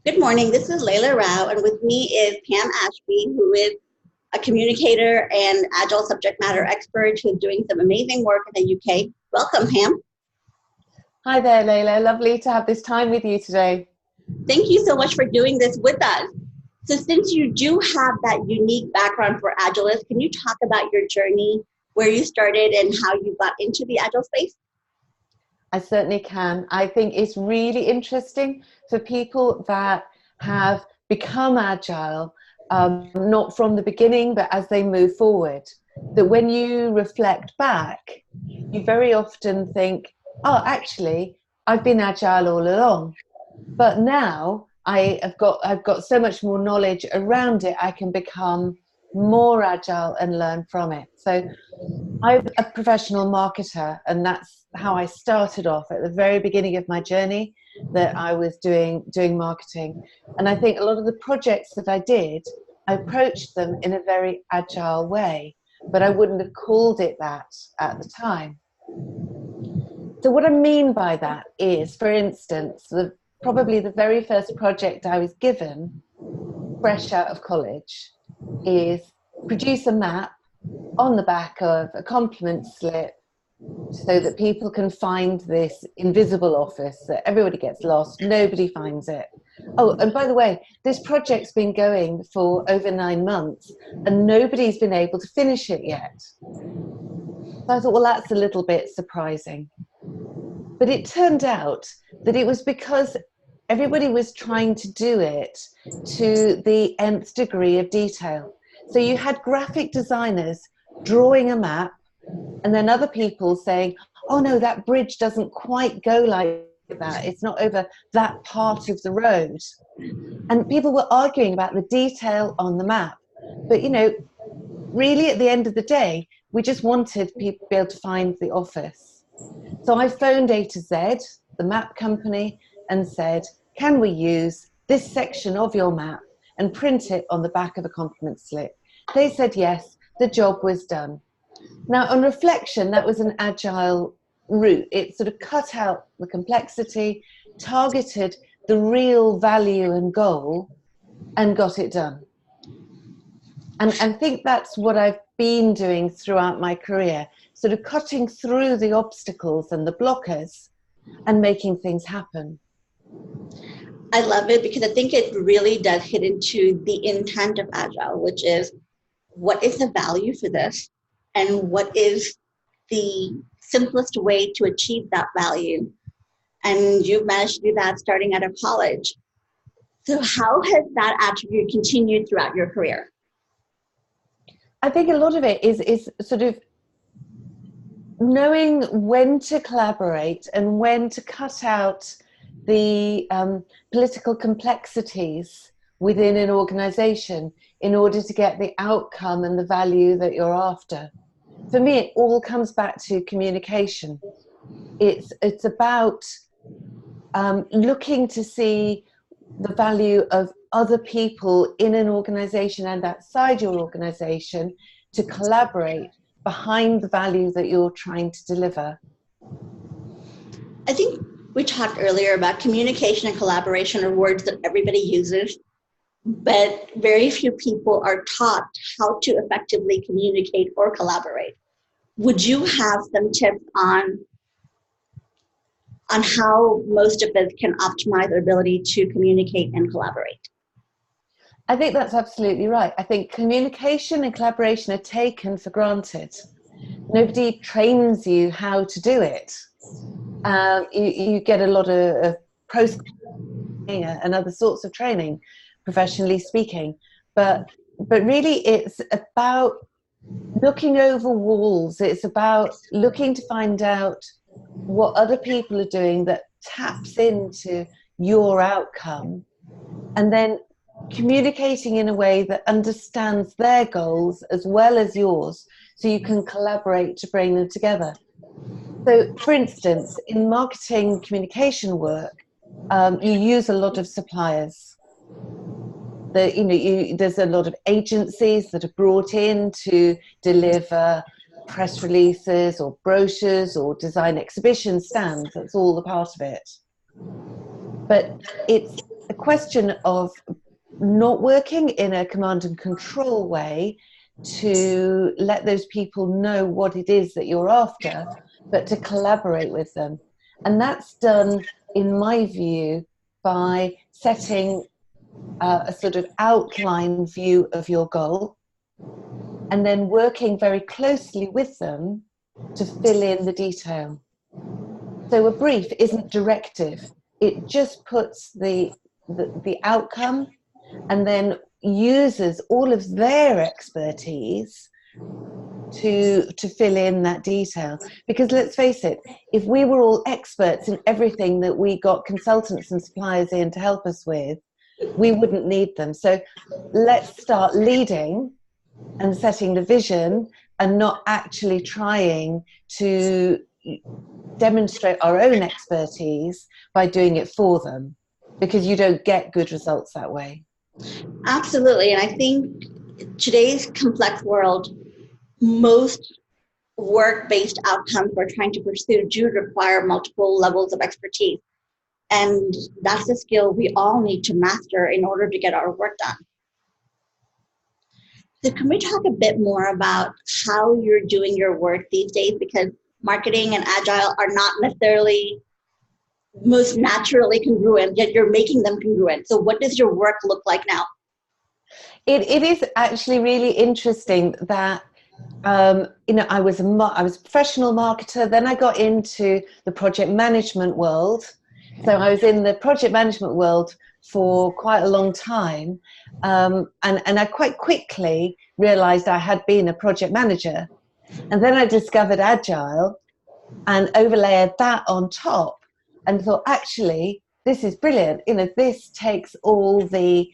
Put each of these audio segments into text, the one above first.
Good morning. This is Layla Rao, and with me is Pam Ashby, who is a communicator and agile subject matter expert who's doing some amazing work in the UK. Welcome, Pam. Hi there, Layla. Lovely to have this time with you today. Thank you so much for doing this with us. So, since you do have that unique background for Agilist, can you talk about your journey, where you started, and how you got into the Agile space? I certainly can. I think it's really interesting for people that have become agile, not from the beginning, but as they move forward, that when you reflect back, you very often think, oh, actually, I've been agile all along. But now I've got so much more knowledge around it, I can become more agile and learn from it. So I'm a professional marketer, and that's how I started off at the very beginning of my journey, that I was doing marketing. And I think a lot of the projects that I did, I approached them in a very agile way, but I wouldn't have called it that at the time. So what I mean by that is, for instance, probably the very first project I was given, fresh out of college, is produce a map on the back of a compliment slip so that people can find this invisible office, that everybody gets lost, nobody finds it. Oh, and by the way, this project's been going for over 9 months and nobody's been able to finish it yet. So I thought, well, that's a little bit surprising. But it turned out that it was because everybody was trying to do it to the nth degree of detail. So you had graphic designers drawing a map, and then other people saying, oh no, that bridge doesn't quite go like that. It's not over that part of the road. And people were arguing about the detail on the map. But, really at the end of the day, we just wanted people to be able to find the office. So I phoned A to Z, the map company, and said, can we use this section of your map and print it on the back of a compliment slip? They said yes, the job was done. Now, on reflection, that was an agile route. It sort of cut out the complexity, targeted the real value and goal, and got it done. And I think that's what I've been doing throughout my career, sort of cutting through the obstacles and the blockers and making things happen. I love it because I think it really does hit into the intent of Agile, which is what is the value for this and what is the simplest way to achieve that value. And you've managed to do that starting out of college. So how has that attribute continued throughout your career? I think a lot of it is sort of knowing when to collaborate and when to cut out the political complexities within an organization in order to get the outcome and the value that you're after. For me, it all comes back to communication. It's about looking to see the value of other people in an organization and outside your organization to collaborate behind the value that you're trying to deliver. I think we talked earlier about communication and collaboration are words that everybody uses, but very few people are taught how to effectively communicate or collaborate. Would you have some tips on how most of us can optimize our ability to communicate and collaborate? I think that's absolutely right. I think communication and collaboration are taken for granted. Nobody trains you how to do it. You get a lot of pros and other sorts of training, professionally speaking, but really it's about looking over walls. It's about looking to find out what other people are doing that taps into your outcome, and then communicating in a way that understands their goals as well as yours, so you can collaborate to bring them together. So, for instance, in marketing communication work, you use a lot of suppliers. There's a lot of agencies that are brought in to deliver press releases or brochures or design exhibition stands. That's all a part of it. But it's a question of not working in a command and control way to let those people know what it is that you're after, but to collaborate with them. And that's done, in my view, by setting a sort of outline view of your goal, and then working very closely with them to fill in the detail. So a brief isn't directive. It just puts the outcome and then uses all of their expertise to fill in that detail. Because let's face it, if we were all experts in everything that we got consultants and suppliers in to help us with, we wouldn't need them. So let's start leading and setting the vision and not actually trying to demonstrate our own expertise by doing it for them, because you don't get good results that way. Absolutely. And I think today's complex world, most work-based outcomes we're trying to pursue do require multiple levels of expertise. And that's a skill we all need to master in order to get our work done. So can we talk a bit more about how you're doing your work these days? Because marketing and agile are not necessarily most naturally congruent, yet you're making them congruent. So what does your work look like now? It is actually really interesting that I was a professional marketer. Then I got into the project management world. So I was in the project management world for quite a long time, and I quite quickly realized I had been a project manager. And then I discovered agile and overlaid that on top and thought, actually, this is brilliant. This takes all the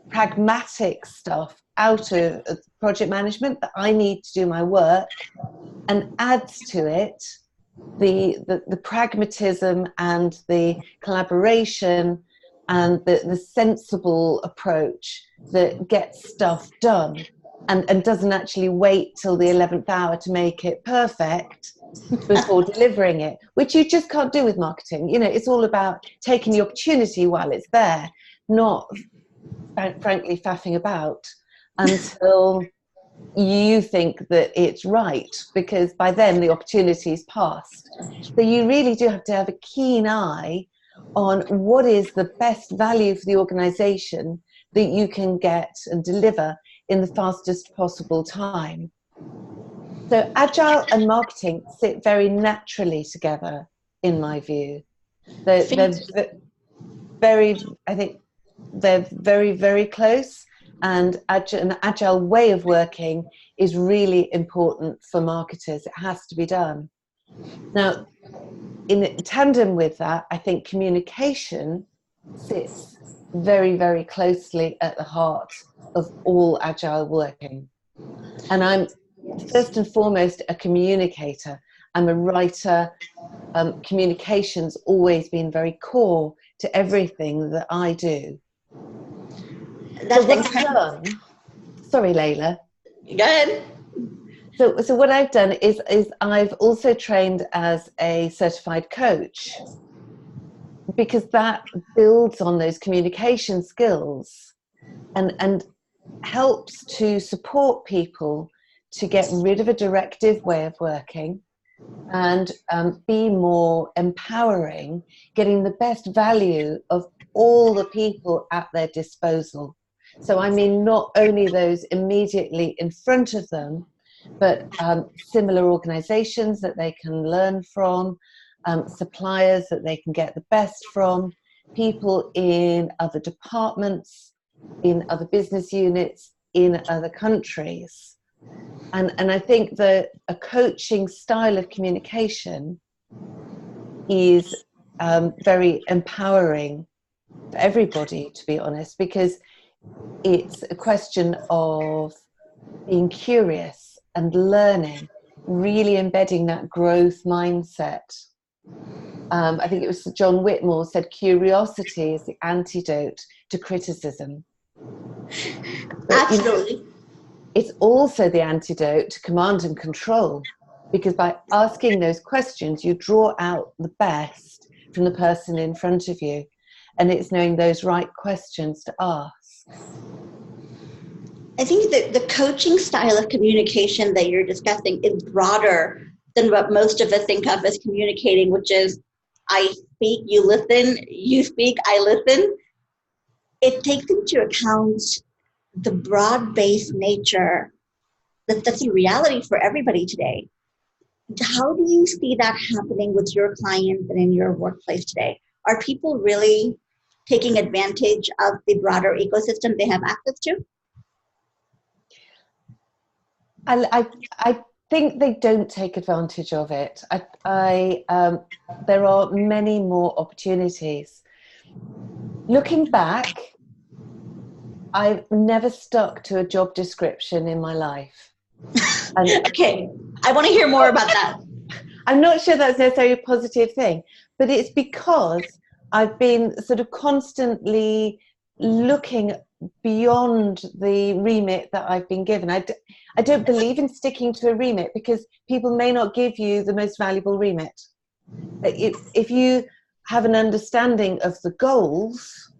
pragmatic stuff out of project management that I need to do my work, and adds to it the pragmatism and the collaboration and the sensible approach that gets stuff done and doesn't actually wait till the 11th hour to make it perfect before delivering it, which you just can't do with marketing. It's all about taking the opportunity while it's there, not frankly faffing about until you think that it's right, because by then the opportunity's passed. So you really do have to have a keen eye on what is the best value for the organization that you can get and deliver in the fastest possible time. So agile and marketing sit very naturally together, in my view. They're very, I think they're very, very close, and an agile way of working is really important for marketers. It has to be done. Now, in tandem with that, I think communication sits very, very closely at the heart of all agile working. And I'm first and foremost a communicator. I'm a writer. Communication's always been very core to everything that I do. That's so what I've done, sorry, Layla. Go ahead. So what I've done is I've also trained as a certified coach, because that builds on those communication skills and helps to support people to get rid of a directive way of working and be more empowering, getting the best value of all the people at their disposal. So I mean, not only those immediately in front of them, but similar organizations that they can learn from, suppliers that they can get the best from, people in other departments, in other business units, in other countries. And I think that a coaching style of communication is very empowering for everybody, to be honest, because it's a question of being curious and learning, really embedding that growth mindset. I think it was John Whitmore said curiosity is the antidote to criticism. But, absolutely. It's also the antidote to command and control, because by asking those questions, you draw out the best from the person in front of you. and it's knowing those right questions to ask. I think that the coaching style of communication that you're discussing is broader than what most of us think of as communicating, which is I speak, you listen, you speak, I listen. It takes into account the broad-based nature that's a reality for everybody today. How do you see that happening with your clients and in your workplace today? Are people really taking advantage of the broader ecosystem they have access to? I think they don't take advantage of it. There are many more opportunities. Looking back, I've never stuck to a job description in my life. Okay, I want to hear more about that. I'm not sure that's necessarily a positive thing, but it's because I've been sort of constantly looking beyond the remit that I've been given. I don't believe in sticking to a remit because people may not give you the most valuable remit. If you have an understanding of the goals,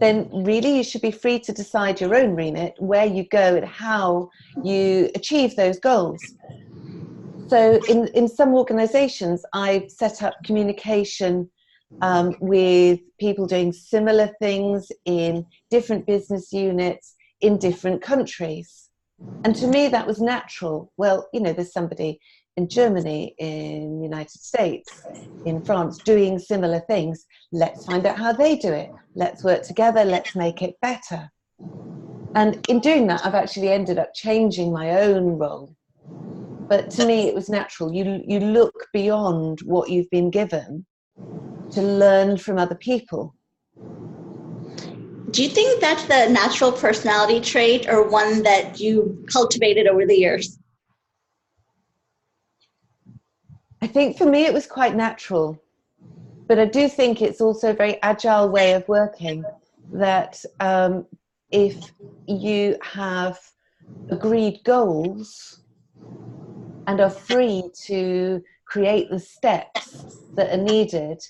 then really you should be free to decide your own remit, where you go and how you achieve those goals. So in some organizations, I've set up communication with people doing similar things in different business units in different countries. And to me, that was natural. Well, you know, there's somebody in Germany, in the United States, in France, doing similar things. Let's find out how they do it. Let's work together. Let's make it better. And in doing that, I've actually ended up changing my own role. But to me, it was natural. You look beyond what you've been given to learn from other people. Do you think that's a natural personality trait or one that you cultivated over the years? I think for me, it was quite natural. But I do think it's also a very agile way of working, that if you have agreed goals and are free to create the steps that are needed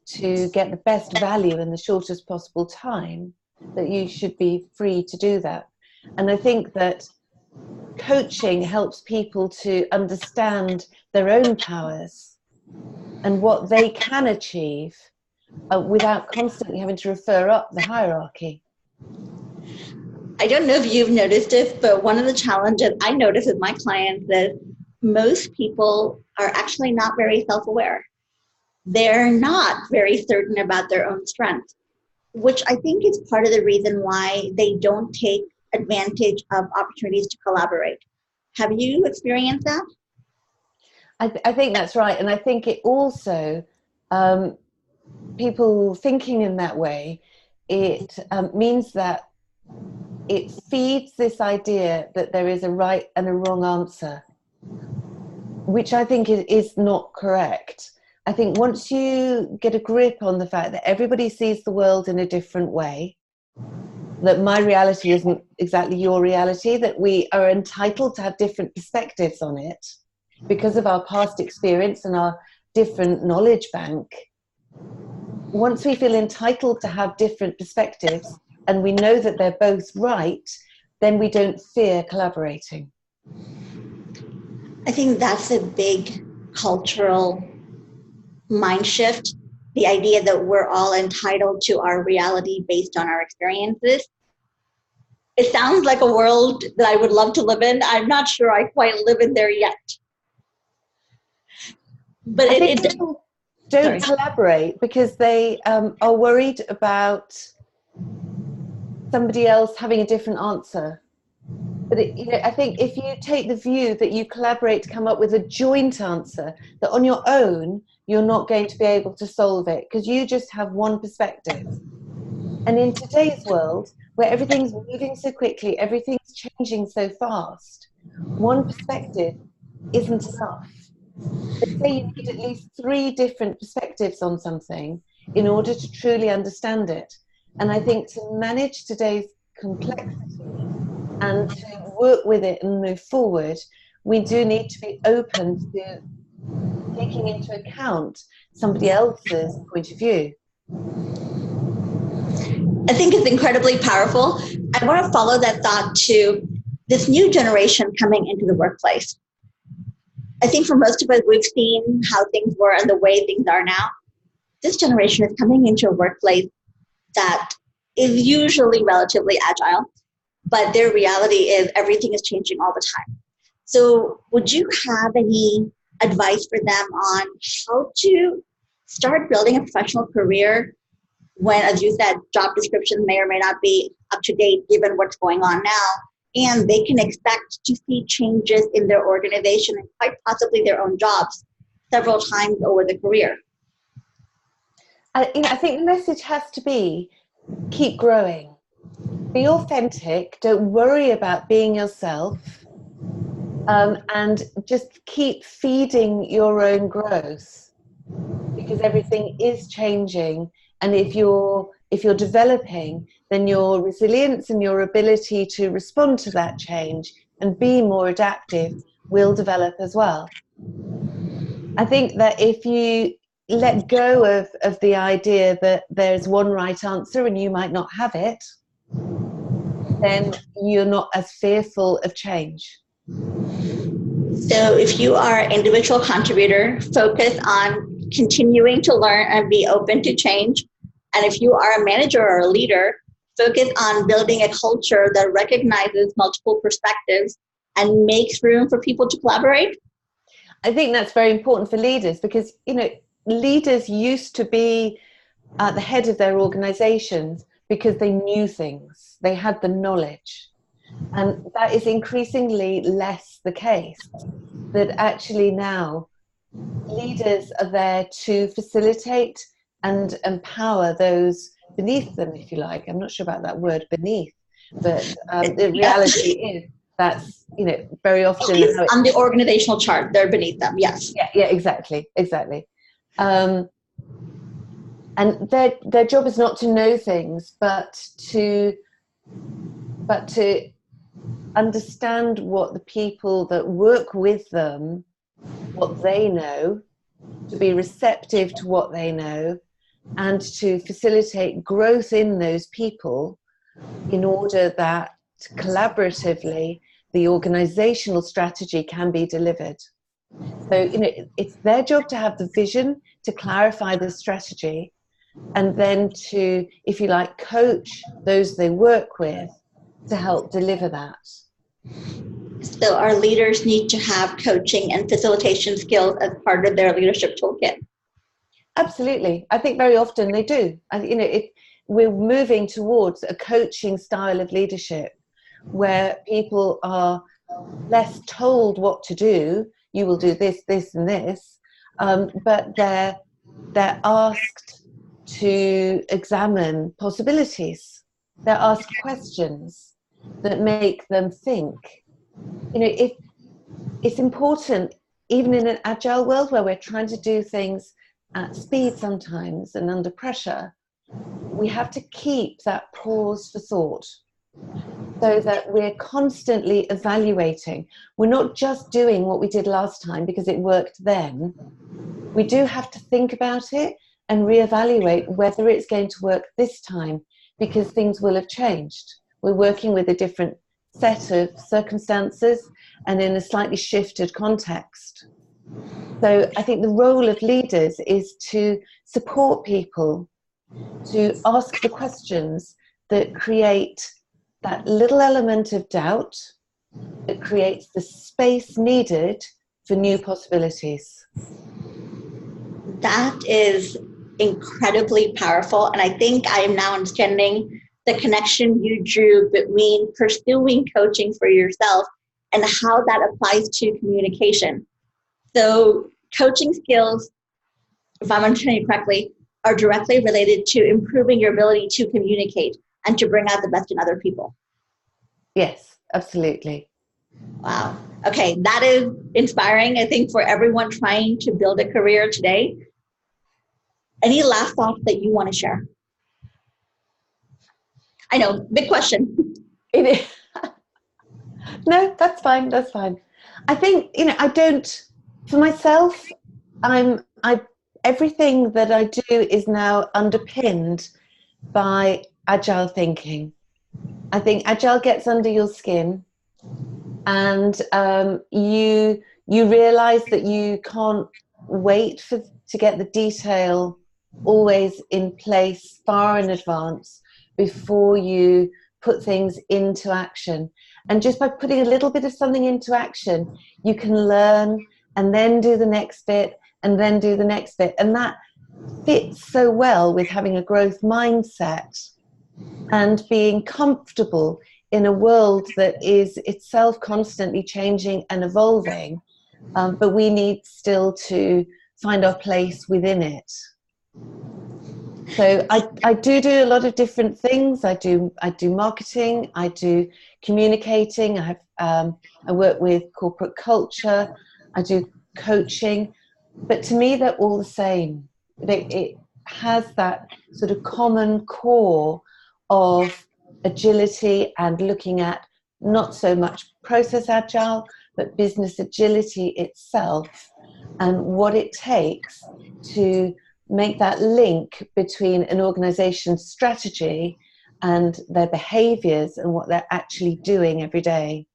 to get the best value in the shortest possible time, that you should be free to do that. And I think that coaching helps people to understand their own powers and what they can achieve without constantly having to refer up the hierarchy. I don't know if you've noticed it, but one of the challenges I notice with my clients is most people are actually not very self-aware. They're not very certain about their own strengths, which I think is part of the reason why they don't take advantage of opportunities to collaborate. Have you experienced that? I think that's right. And I think it also, people thinking in that way, it means that it feeds this idea that there is a right and a wrong answer, which I think is not correct. I think once you get a grip on the fact that everybody sees the world in a different way, that my reality isn't exactly your reality, that we are entitled to have different perspectives on it because of our past experience and our different knowledge bank. Once we feel entitled to have different perspectives and we know that they're both right, then we don't fear collaborating. I think that's a big cultural mind shift, the idea that we're all entitled to our reality based on our experiences. It sounds like a world that I would love to live in. I'm not sure I quite live in there yet. But I think people don't collaborate because they are worried about somebody else having a different answer. But I think if you take the view that you collaborate to come up with a joint answer, that on your own, you're not going to be able to solve it because you just have one perspective. And in today's world, where everything's moving so quickly, everything's changing so fast, one perspective isn't enough. They say you need at least 3 different perspectives on something in order to truly understand it. And I think to manage today's complexity and to work with it and move forward, we do need to be open to taking into account somebody else's point of view. I think it's incredibly powerful. I want to follow that thought to this new generation coming into the workplace. I think for most of us, we've seen how things were and the way things are now. This generation is coming into a workplace that is usually relatively agile, but their reality is everything is changing all the time. So, would you have any advice for them on how to start building a professional career when, as you said, job descriptions may or may not be up to date given what's going on now, and they can expect to see changes in their organization and quite possibly their own jobs several times over the career? I think the message has to be keep growing. Be authentic. Don't worry about being yourself. And just keep feeding your own growth, because everything is changing. And if you're developing, then your resilience and your ability to respond to that change and be more adaptive will develop as well. I think that if you let go of the idea that there's one right answer and you might not have it, then you're not as fearful of change. So, if you are an individual contributor, focus on continuing to learn and be open to change. And if you are a manager or a leader, focus on building a culture that recognizes multiple perspectives and makes room for people to collaborate. I think that's very important for leaders, because, leaders used to be at the head of their organizations because they knew things, they had the knowledge. And that is increasingly less the case. That actually now leaders are there to facilitate and empower those beneath them, if you like. I'm not sure about that word, beneath, but the reality is that's, very often on the organizational chart, they're beneath them. Yes. Yeah, exactly. And their job is not to know things, but to understand what the people that work with them, what they know, to be receptive to what they know, and to facilitate growth in those people in order that collaboratively the organizational strategy can be delivered. So, it's their job to have the vision, to clarify the strategy, and then to, if you like, coach those they work with to help deliver that. So our leaders need to have coaching and facilitation skills as part of their leadership toolkit. Absolutely. I think very often they do. We're moving towards a coaching style of leadership where people are less told what to do. You will do this, this, and this, but they're asked to examine possibilities. They're asked questions that make them think. If it's important, even in an agile world where we're trying to do things at speed sometimes and under pressure, we have to keep that pause for thought, so that we're constantly evaluating. We're not just doing what we did last time because it worked then. We do have to think about it and reevaluate whether it's going to work this time, because things will have changed. We're working with a different set of circumstances and in a slightly shifted context. So I think the role of leaders is to support people, to ask the questions that create that little element of doubt, that creates the space needed for new possibilities. That is incredibly powerful. And I think I am now understanding the connection you drew between pursuing coaching for yourself and how that applies to communication. So coaching skills, if I'm understanding you correctly, are directly related to improving your ability to communicate and to bring out the best in other people. Yes, absolutely. Wow. Okay, that is inspiring, I think, for everyone trying to build a career today. Any last thoughts that you want to share? I know, big question. No, that's fine. I think, I don't, for myself, everything that I do is now underpinned by agile thinking. I think agile gets under your skin, and you realize that you can't wait to get the detail always in place far in advance before you put things into action. And just by putting a little bit of something into action, you can learn and then do the next bit and then do the next bit. And that fits so well with having a growth mindset and being comfortable in a world that is itself constantly changing and evolving, but we need still to find our place within it. So I do a lot of different things. I do marketing, I do communicating, I work with corporate culture, I do coaching, but to me they're all the same. It has that sort of common core of agility and looking at not so much process agile, but business agility itself and what it takes to make that link between an organization's strategy and their behaviors and what they're actually doing every day.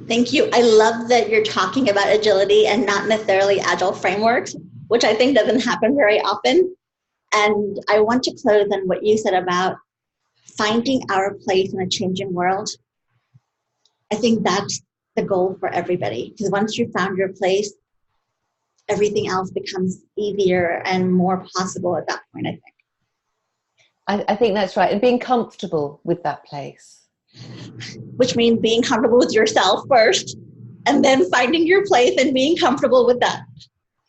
Thank you. I love that you're talking about agility and not necessarily agile frameworks, which I think doesn't happen very often. And I want to close on what you said about finding our place in a changing world. I think that's the goal for everybody, because once you found your place, everything else becomes easier and more possible at that point, I think. I think that's right. And being comfortable with that place. Which means being comfortable with yourself first, and then finding your place and being comfortable with that.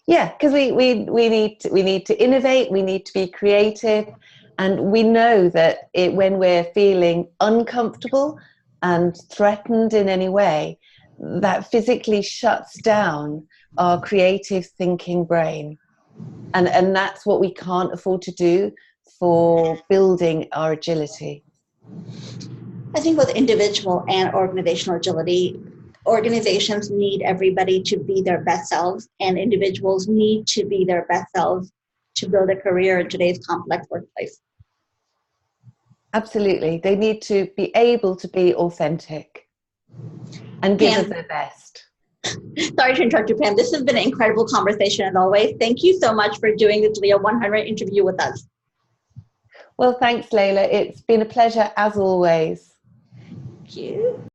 Yeah, because we need to innovate, we need to be creative, and we know that when we're feeling uncomfortable and threatened in any way, that physically shuts down our creative thinking brain. And that's what we can't afford to do for building our agility. I think with individual and organizational agility, organizations need everybody to be their best selves, and individuals need to be their best selves to build a career in today's complex workplace. Absolutely. They need to be able to be authentic and give Pam, us their best. Sorry to interrupt you, Pam. This has been an incredible conversation as always. Thank you so much for doing this lia100 interview with us. Well, thanks, Layla. It's been a pleasure as always. Thank you.